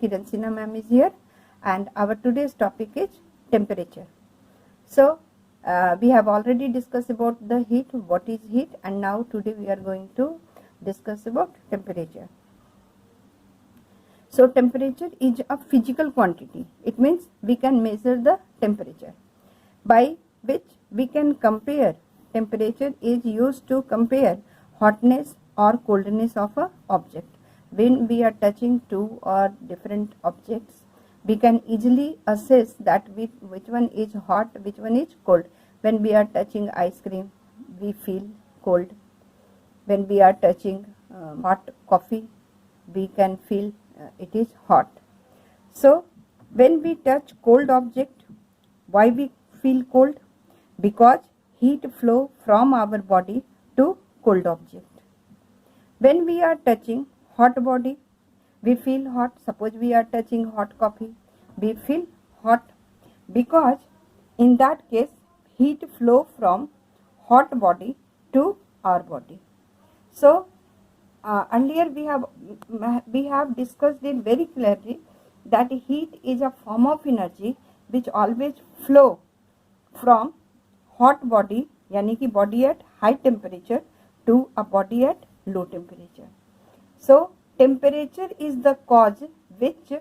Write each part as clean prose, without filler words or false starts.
Kiran Sinha ma'am is here, and our today's topic is temperature. So we have already discussed about the heat, what is heat, and now today we are going to discuss about temperature. So temperature is a physical quantity. It means we can measure the temperature by which we can compare. Temperature is used to compare hotness or coldness of a object. When we are touching two or different objects, we can easily assess that which one is hot, which one is cold. When we are touching ice cream, we feel cold. When we are touching hot coffee, we can feel it is hot. So when we touch cold object, why we feel cold? Because heat flow from our body to cold object. When we are touching hot body, we feel hot. Suppose we are touching hot coffee, we feel hot, because in that case heat flow from hot body to our body. So earlier we have discussed it very clearly that heat is a form of energy which always flow from hot body, yani ki body at high temperature, to a body at low temperature. So temperature is the cause which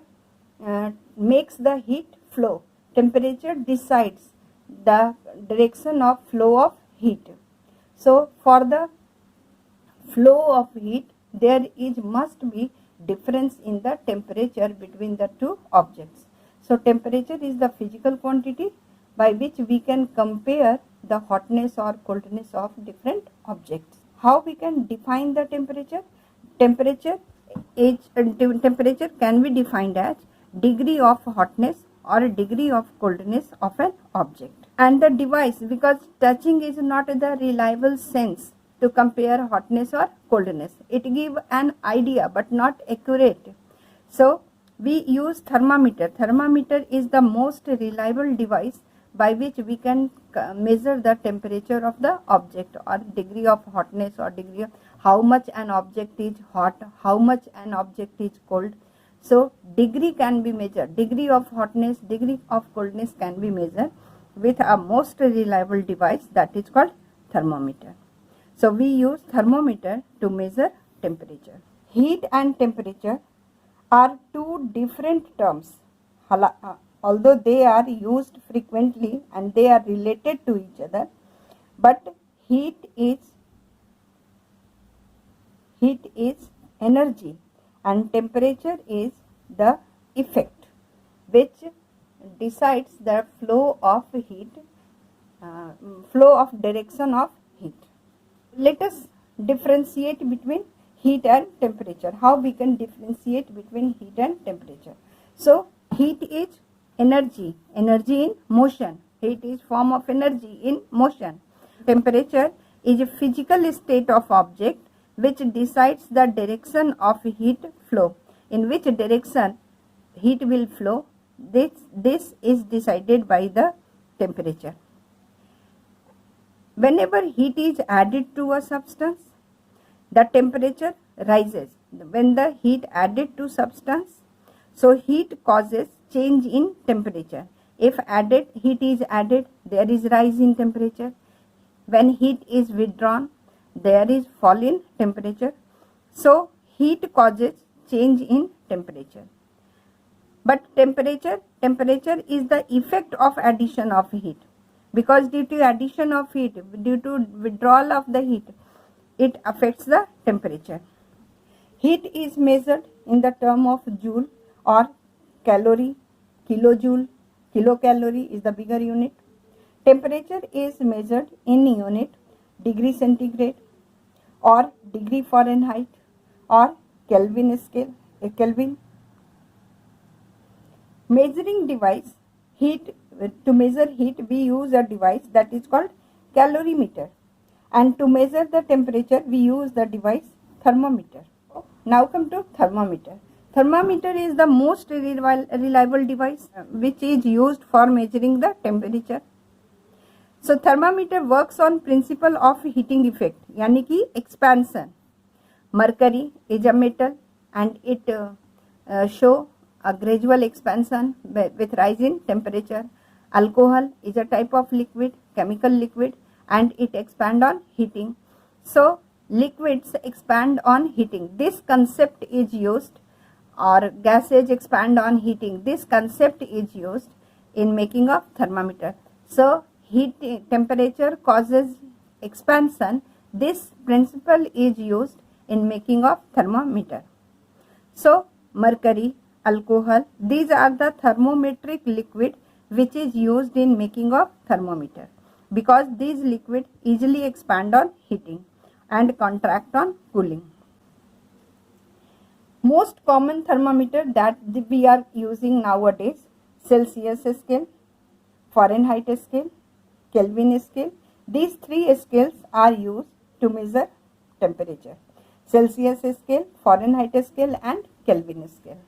makes the heat flow. Temperature decides the direction of flow of heat. So for the flow of heat, there must be difference in the temperature between the two objects. So temperature is the physical quantity by which we can compare the hotness or coldness of different objects. How we can define the temperature? Temperature can be defined as degree of hotness or degree of coldness of an object. And the device, because touching is not the reliable sense to compare hotness or coldness. It gives an idea but not accurate. So we use thermometer. Thermometer is the most reliable device by which we can measure the temperature of the object or degree of hotness or degree of how much an object is hot, how much an object is cold. So degree can be measured. Degree of hotness, degree of coldness can be measured with a most reliable device, that is called thermometer. So we use thermometer to measure temperature. Heat and temperature are two different terms, although they are used frequently and they are related to each other, but heat is energy and temperature is the effect which decides the flow of heat, flow of direction of heat. Let us differentiate between heat and temperature. How we can differentiate between heat and temperature? So heat is energy in motion. Heat is form of energy in motion. Temperature is a physical state of object which decides the direction of heat flow. In which direction heat will flow, this is decided by the temperature. Whenever heat is added to a substance, the temperature rises. When the heat added to substance, so heat causes change in temperature. If heat is added, there is rise in temperature. When heat is withdrawn, there is fall in temperature. So heat causes change in temperature. But temperature is the effect of addition of heat. Because due to addition of heat, due to withdrawal of the heat, it affects the temperature. Heat is measured in the term of joule or calorie, kilojoule. Kilocalorie is the bigger unit. Temperature is measured in unit degree centigrade or degree Fahrenheit or Kelvin scale. Kelvin. Measuring device, to measure heat we use a device that is called calorimeter, and to measure the temperature we use the device thermometer. Now come to thermometer. Thermometer is the most reliable device which is used for measuring the temperature. So thermometer works on principle of heating effect, yani ki expansion. Mercury is a metal and it show a gradual expansion with rise in temperature. Alcohol is a type of liquid, chemical liquid, and it expand on heating. So liquids expand on heating. This concept is used, or gases expand on heating. This concept is used in making of thermometer. So heat temperature causes expansion. This principle is used in making of thermometer. So mercury, alcohol, these are the thermometric liquid which is used in making of thermometer, because these liquid easily expand on heating and contract on cooling. Most common thermometer that we are using nowadays: Celsius scale, Fahrenheit scale, Kelvin scale. These three scales are used to measure temperature: Celsius scale, Fahrenheit scale, and Kelvin scale.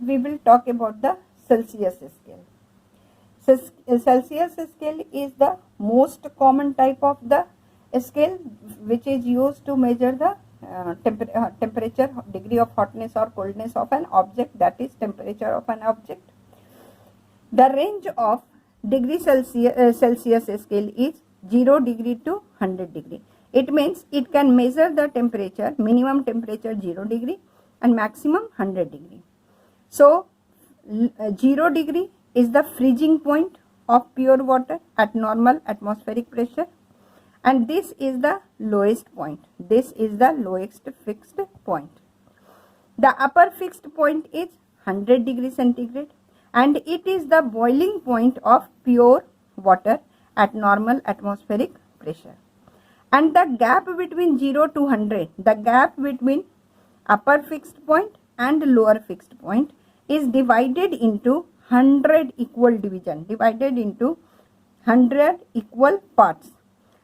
We will talk about the Celsius scale. Celsius scale is the most common type of the scale which is used to measure the temperature, degree of hotness or coldness of an object, that is temperature of an object. The range of degree Celsius scale is 0 degree to 100 degree. It means it can measure the temperature, minimum temperature 0 degree and maximum 100 degree. So 0 degree is the freezing point of pure water at normal atmospheric pressure, and this is the lowest point. This is the lowest fixed point. The upper fixed point is 100 degree centigrade, and it is the boiling point of pure water at normal atmospheric pressure. And the gap between 0 to 100, the gap between upper fixed point and lower fixed point, is divided into 100 equal division, divided into 100 equal parts,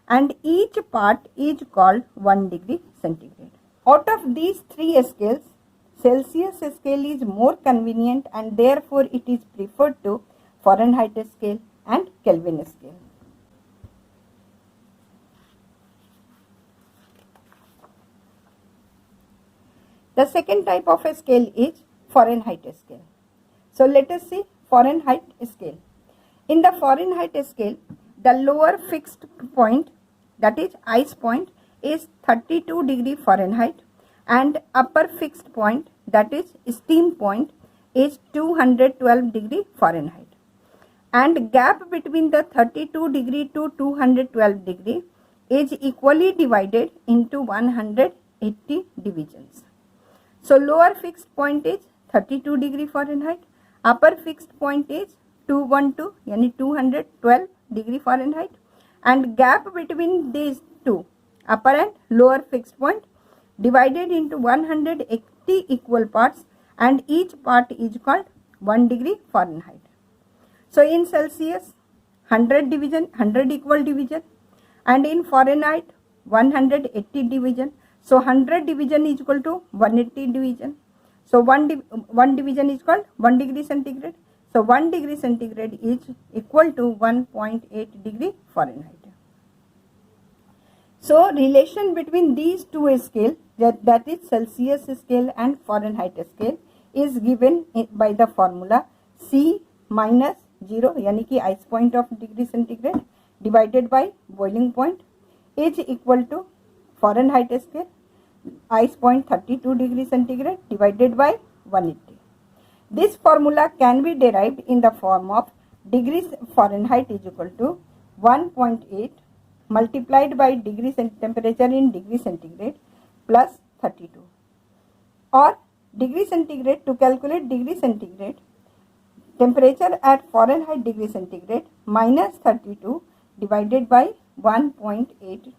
and each part is called 1 degree centigrade. Out of these three scales, Celsius scale is more convenient, and therefore it is preferred to Fahrenheit scale and Kelvin scale. The second type of a scale is Fahrenheit scale. So let us see Fahrenheit scale. In the Fahrenheit scale, the lower fixed point, that is ice point, is 32 degree Fahrenheit, and upper fixed point, that is steam point, is 212 degree Fahrenheit. And gap between the 32 degree to 212 degree is equally divided into 180 divisions. So lower fixed point is 32 degree Fahrenheit, upper fixed point is 212, yani 212 degree Fahrenheit, and gap between these two, upper and lower fixed point, divided into 180 equal parts, and each part is called 1 degree Fahrenheit. So in Celsius, 100 division, 100 equal division, and in Fahrenheit, 180 division. So 100 division is equal to 180 division. So one division is called 1 degree centigrade. So 1 degree centigrade is equal to 1.8 degree Fahrenheit. So relation between these two scales, that is Celsius scale and Fahrenheit scale, is given by the formula C minus 0, yani ki ice point of degree centigrade, divided by boiling point, is equal to Fahrenheit scale, ice point 32 degree centigrade, divided by 180. This formula can be derived in the form of degrees Fahrenheit is equal to 1.8 multiplied by degree temperature in degree centigrade plus 32, or degree centigrade, to calculate degree centigrade, temperature at Fahrenheit degree centigrade minus 32 divided by 1.8.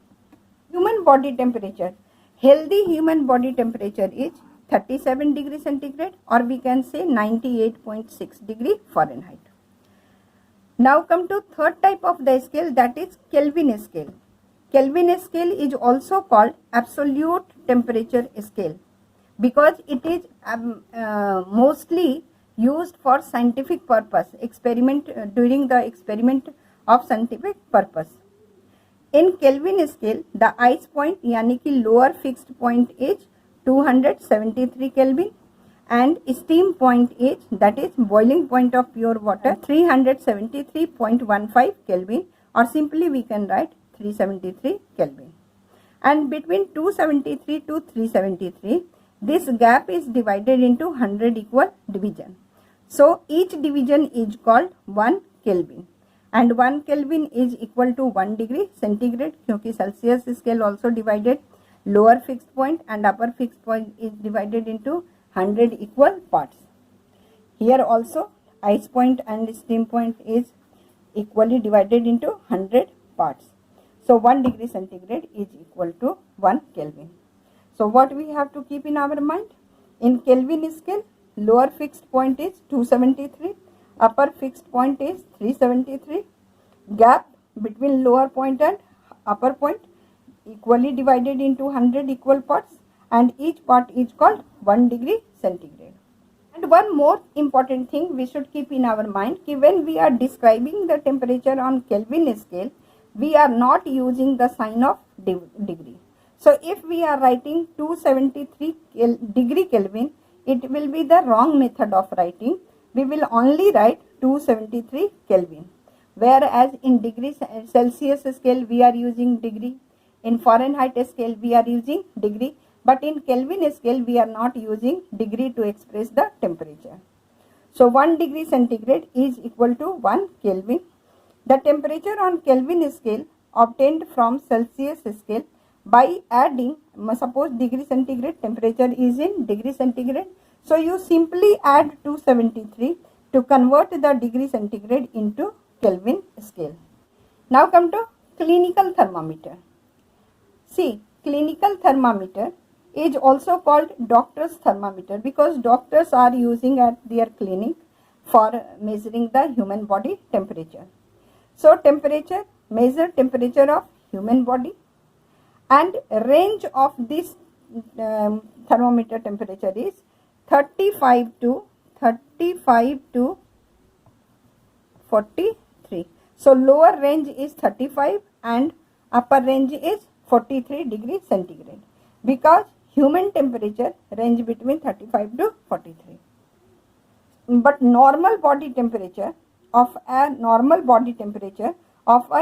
Human body temperature. Healthy human body temperature is 37 degree centigrade, or we can say 98.6 degree Fahrenheit. Now come to third type of the scale, that is Kelvin scale. Kelvin scale is also called absolute temperature scale because it is mostly used for scientific purpose, during the experiment of scientific purpose. In Kelvin scale, the ice point, yani ki lower fixed point, is 273 Kelvin, and steam point is, that is boiling point of pure water, 373.15 Kelvin, or simply we can write 373 Kelvin. And between 273 to 373, this gap is divided into 100 equal division. So each division is called 1 Kelvin, and 1 Kelvin is equal to 1 degree centigrade, क्योंकि Celsius scale also divided lower fixed point and upper fixed point is divided into 100 equal parts. Here also ice point and steam point is equally divided into 100 parts. So 1 degree centigrade is equal to 1 Kelvin. So what we have to keep in our mind? In Kelvin scale, lower fixed point is 273, upper fixed point is 373. Gap between lower point and upper point equally divided into 100 equal parts, and each part is called 1 degree centigrade. And one more important thing we should keep in our mind, कि when we are describing the temperature on Kelvin scale, we are not using the sign of degree. So if we are writing 273 degree Kelvin, it will be the wrong method of writing. We will only write 273 Kelvin. Whereas in degree Celsius scale we are using degree, in Fahrenheit scale we are using degree, but in Kelvin scale we are not using degree to express the temperature. So 1 degree centigrade is equal to 1 Kelvin. The temperature on Kelvin scale obtained from Celsius scale by adding, suppose degree centigrade, temperature is in degree centigrade, so you simply add 273 to convert the degree centigrade into Kelvin scale. Now come to clinical thermometer. See, clinical thermometer is also called doctor's thermometer because doctors are using at their clinic for measuring the human body temperature. So temperature, measure temperature of human body, and range of this thermometer temperature is 35 to 43. So lower range is 35 and upper range is 43 degree centigrade, because human temperature range between 35 to 43. But normal body temperature of a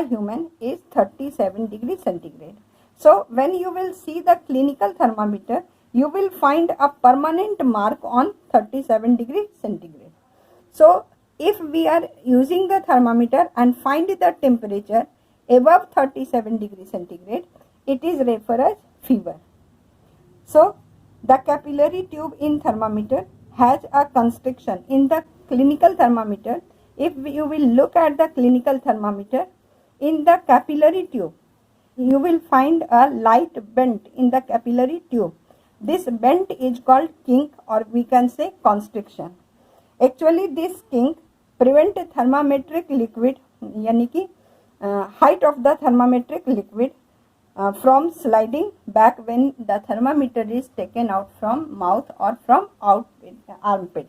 human is 37 degree centigrade. So when you will see the clinical thermometer, you will find a permanent mark on 37 degree centigrade. So if we are using the thermometer and find the temperature above 37 degree centigrade, it is referred as fever. So the capillary tube in thermometer has a constriction. In the clinical thermometer, if you will look at the clinical thermometer, in the capillary tube, you will find a light bent in the capillary tube. This bent is called kink, or we can say constriction. Actually this kink prevent thermometric liquid, यानी कि height of the thermometric liquid from sliding back when the thermometer is taken out from mouth or from armpit.